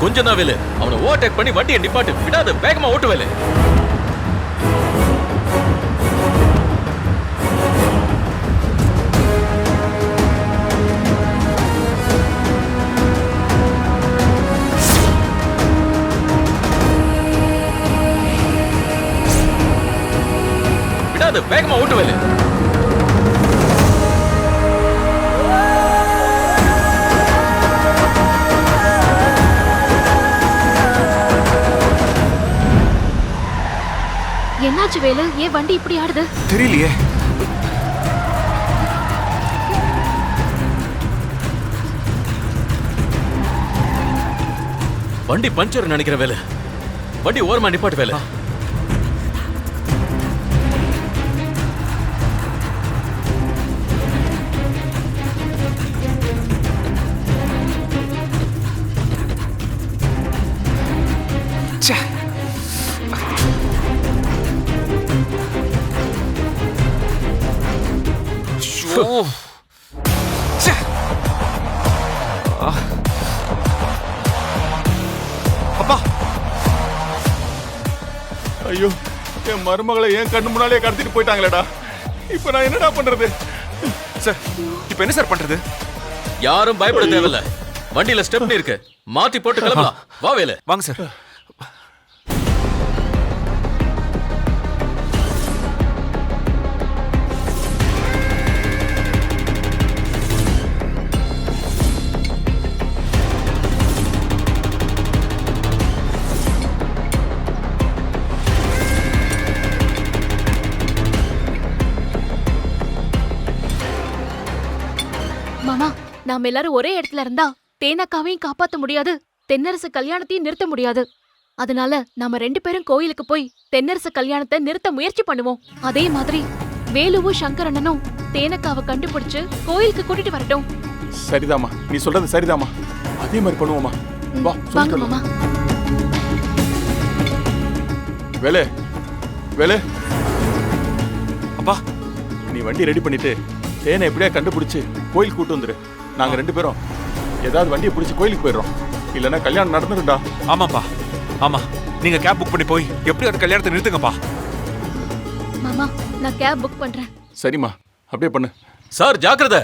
கொஞ்சம் தான் வேலு. அவனை ஓவர்டேக் பண்ணி வண்டியை நிப்பாட்டு. விடாத, வேகமா ஓட்டு வேலு. விடாத, வேகமா ஓட்டு வேலு. என்னாச்சு வேலு? ஏன் வண்டி இப்படி ஆடுது? தெரியலையே. வண்டி பஞ்சர் நினைக்கிற வேலு. வண்டி ஓரமா நிப்பாட்டு வேலு. ச்சே. ஷோ. ச்சே. அப்பா. ஐயோ, என் மருமகளை என் கண்ணு முன்னாலே கடத்திட்டு போயிட்டாங்களேடா. இப்ப நான் என்னடா பண்றது? சார், இப்போ என்ன சார் பண்றது? யாரும் பயப்பட தேவையில்ல. வண்டியில ஸ்டெப்னி இருக்கு. மாத்தி போட்டு கிளம்பலாம். வா வேலு. வாங்க சார். மாமா, நாம எல்லாரும் ஒரே இடத்துல இருந்தா தேனக்காவையும் காப்பாத்த முடியாது, தென்னரசு கல்யாணத்தையும் நிறுத்த முடியாது. அதனால நாம 2 பேரும் கோயிலுக்கு போய் தென்னரசு கல்யாணத்தை நிறுத்த முயற்சி பண்ணுவோம். அதே மாதிரி வேலுவும் சங்கரண்ணனும் தேனக்காவை கண்டுபிடிச்சு கோயிலுக்கு கூட்டிட்டு வரட்டும். சரிதாமா, நீ சொல்றது சரிதாமா. அதே மாதிரி பண்ணுவோமா? வா, வாங்க சொல்லிட்டு மாமா. வேலு, வேலு, அப்பா, நீ வண்டி ரெடி பண்ணிட்டு தேனை எப்படியா கண்டுபிடிச்சு கோயிலுக்கு கூட்டு வந்துரு. நாங்க 2 பேரும் ஏதாவது வண்டியை பிடிச்சி கோயிலுக்கு போயிடுறோம். இல்லைன்னா கல்யாணம் நடந்துருண்டா. ஆமாப்பா, ஆமா. நீங்க கேப் புக் பண்ணி போய் எப்படி அந்த கல்யாணத்தை நிறுத்துங்கப்பா. மாமா, நான் கேப் புக் பண்றேன். சரிம்மா, அப்படியே பண்ணு. சார் ஜாக்கிரதை.